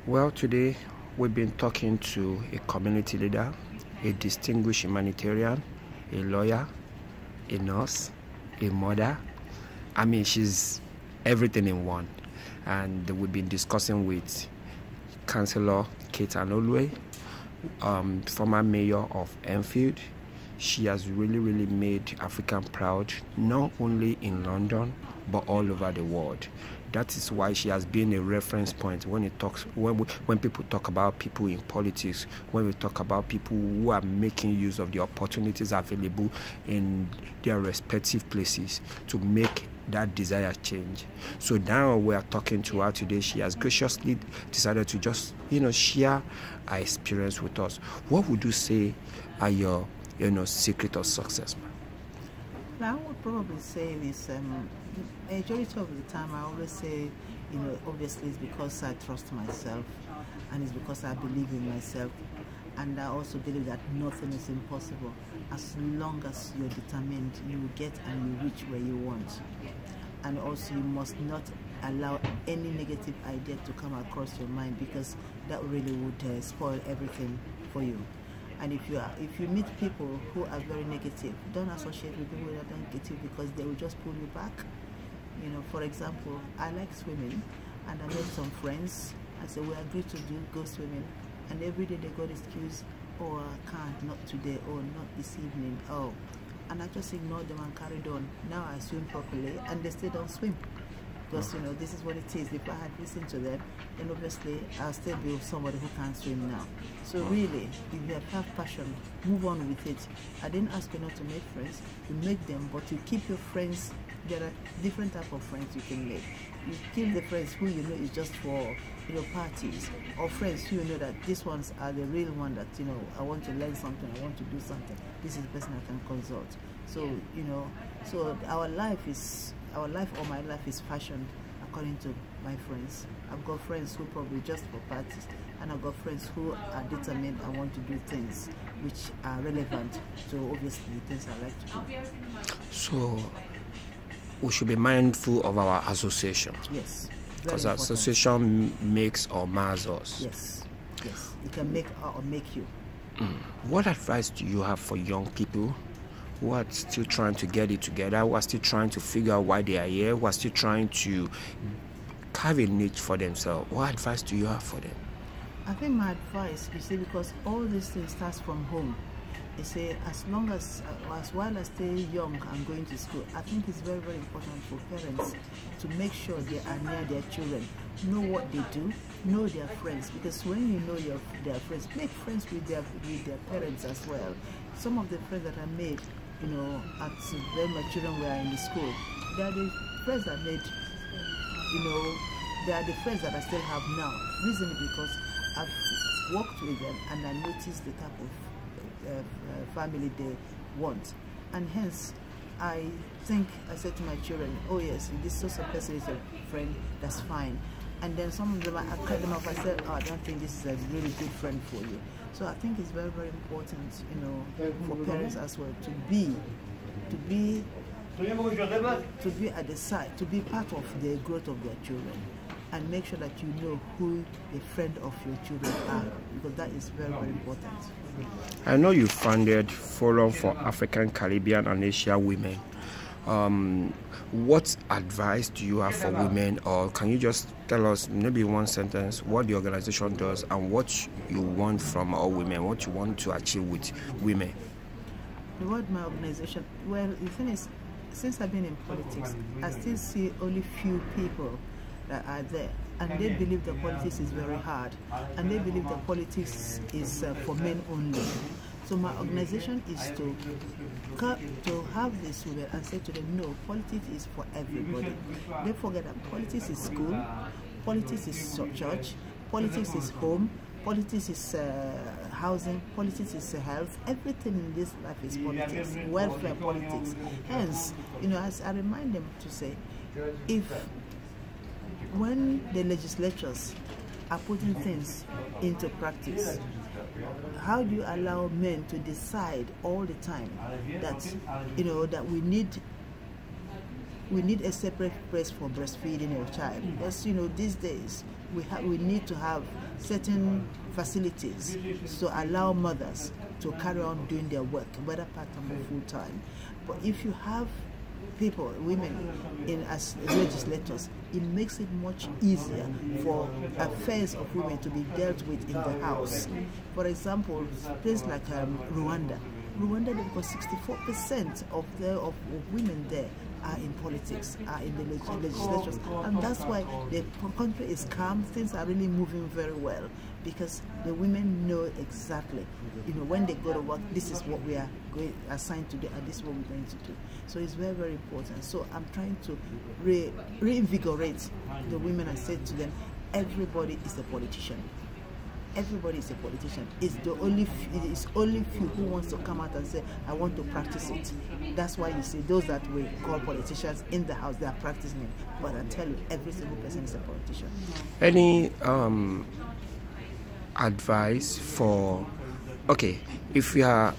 Well, today we've been talking to a community leader, a distinguished humanitarian, a lawyer, a nurse, a mother. I mean, she's everything in one. And we've been discussing with Clr.Kate Anolue, former mayor of Enfield. She has really made Africa proud, not only in London, but all over the world. That is why she has been a reference point when people talk about people in politics, when we talk about people who are making use of the opportunities available in their respective places to make that desired change. So now we are talking to her today. She has graciously decided to just, share her experience with us. What would you say are your, secret of success, ma'am? I would probably say this, majority of the time I always say, obviously it's because I trust myself and it's because I believe in myself, and I also believe that nothing is impossible. As long as you're determined, you will get and you reach where you want. And also you must not allow any negative idea to come across your mind, because that really would spoil everything for you. And if you meet people who are very negative, don't associate with people that are negative, because they will just pull you back. For example, I like swimming, and I made some friends. I said, we agreed to go swimming, and every day they got excuse, oh, I can't, not today, or not this evening, oh. And I just ignored them and carried on. Now I swim properly, and they still don't swim. Because, this is what it is. If I had listened to them, then obviously I'll still be with somebody who can't swim now. So really, if you have passion, move on with it. I didn't ask you not to make friends. You make them, but you keep your friends. There are different types of friends you can make. You keep the friends who you know is just for parties, or friends who you know that these ones are the real one that, I want to learn something, I want to do something. This is the person I can consult. So, so our life or my life is fashioned according to my friends. I've got friends who probably just for parties, and I've got friends who are determined and want to do things which are relevant to obviously things I like to do. So we should be mindful of our association. Yes. Because association makes or mars us. Yes. It can make or make you. What advice do you have for young people who are still trying to get it together, who are still trying to figure out why they are here, who are still trying to carve a niche for themselves? What advice do you have for them? I think my advice, you see, because all these things starts from home. You say, as while I stay young and going to school, I think it's very important for parents to make sure they are near their children, know what they do, know their friends, because when you know their friends, make friends with their parents as well. Some of the friends that I made, when my children were in the school, they are the friends I made, they are the friends that I still have now. Reason because I've worked with them and I noticed the type of family they want, and hence I said to my children, oh yes, this social person is a friend, that's fine. And then some of them, I cut them off. I said, oh, I don't think this is a really good friend for you. So I think it's very important, for parents as well to be at the side, to be part of the growth of their children, and make sure that you know who the friend of your children are, because that is very important. I know you founded Forum for African, Caribbean and Asia Women. What advice do you have for women, or can you just tell us maybe in one sentence what the organization does and what you want from all women, what you want to achieve with women? What my organization, well, the thing is, since I've been in politics, I still see only few people that are there, and they believe that politics is very hard, and they believe that politics is for men only. So my organization is to have this women and say to them, no, politics is for everybody. They forget that politics is school, politics is church, politics is home, politics is housing, politics is health. Everything in this life is politics, welfare politics. Hence, as I remind them to say, when the legislatures are putting things into practice, how do you allow men to decide all the time that that we need we need a separate place for breastfeeding your child. Because, you know, these days we need to have certain facilities to allow mothers to carry on doing their work, whether part-time or full-time. But if you have people, women, as legislators, it makes it much easier for affairs of women to be dealt with in the house. For example, places like Rwanda, because 64% of women there are in politics, are in the legislatures, and that's why the country is calm. Things are really moving very well because the women know exactly, you know, when they go to work, this is what we are assigned to do, and this is what we're going to do. So it's very, very important. So I'm trying to reinvigorate the women and say to them, everybody is a politician. Everybody is a politician. It's only few who wants to come out and say, I want to practice it. That's why you see those that we call politicians in the house, they are practicing it. But I tell you, every single person is a politician. Any advice for, okay, if you are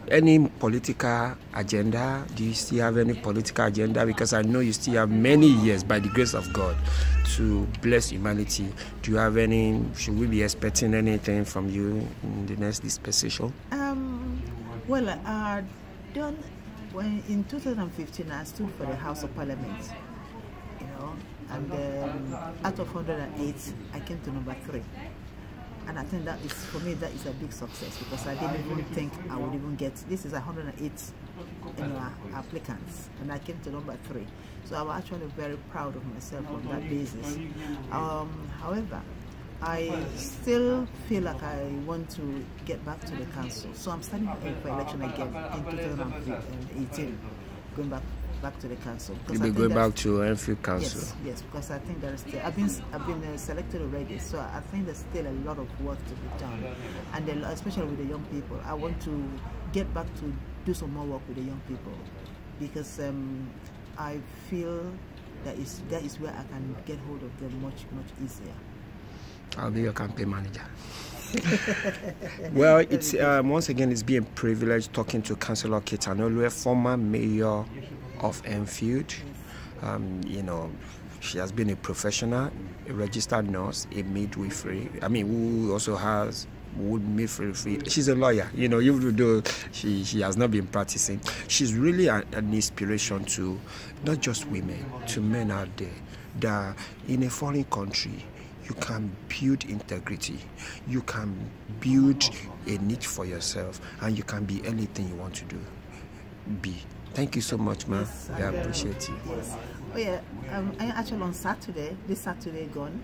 any political agenda, do you still have any political agenda? Because I know you still have many years, by the grace of God, to bless humanity. Do you have any, should we be expecting anything from you in the next dispensation? Well, in 2015 I stood for the House of Parliament, you know, and out of 108 I came to number 3. And I think that is, for me, that is a big success because I didn't even think I would even get, this is 108 applicants, and I came to number 3. So I'm actually very proud of myself on that basis. However, I still feel like I want to get back to the council. So I'm standing for election again in 2018, going back to the council. You'll be going back to Enfield Council? Yes, because I think there is still, I've been selected already, so I think there's still a lot of work to be done, and especially with the young people. I want to get back to do some more work with the young people because I feel that is where I can get hold of them much easier. I'll be your campaign manager. Well, it's once again, it's been a privilege talking to Councillor Kate Anolue, former mayor of Enfield. You know, she has been a professional, a registered nurse, a midwifery. I mean, who also has midwifery. She's a lawyer. You know, even though she has not been practicing, she's really an inspiration to not just women, to men out there that in a foreign country, you can build integrity, you can build a niche for yourself, and you can be anything you want to be. Thank you so much, ma'am. Yes, I appreciate you. Yes. Oh yeah. I actually on Saturday, this Saturday gone,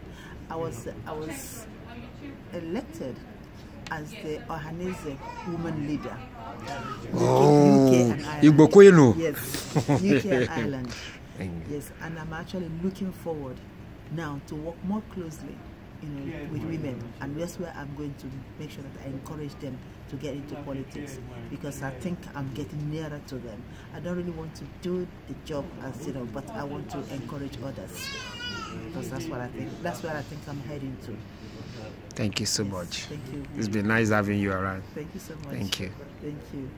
I was elected as the Ohanese woman leader. Oh, UK and Ireland. Yes, UK and Ireland. Yes, and I'm actually looking forward now to work more closely, you know, with women, and that's where I'm going to make sure that I encourage them to get into politics, because I think I'm getting nearer to them. I don't really want to do the job as, you know, but I want to encourage others, because that's what I think. That's where I think I'm heading to. Thank you so much. Thank you. It's been nice having you around. Thank you so much. Thank you. Thank you.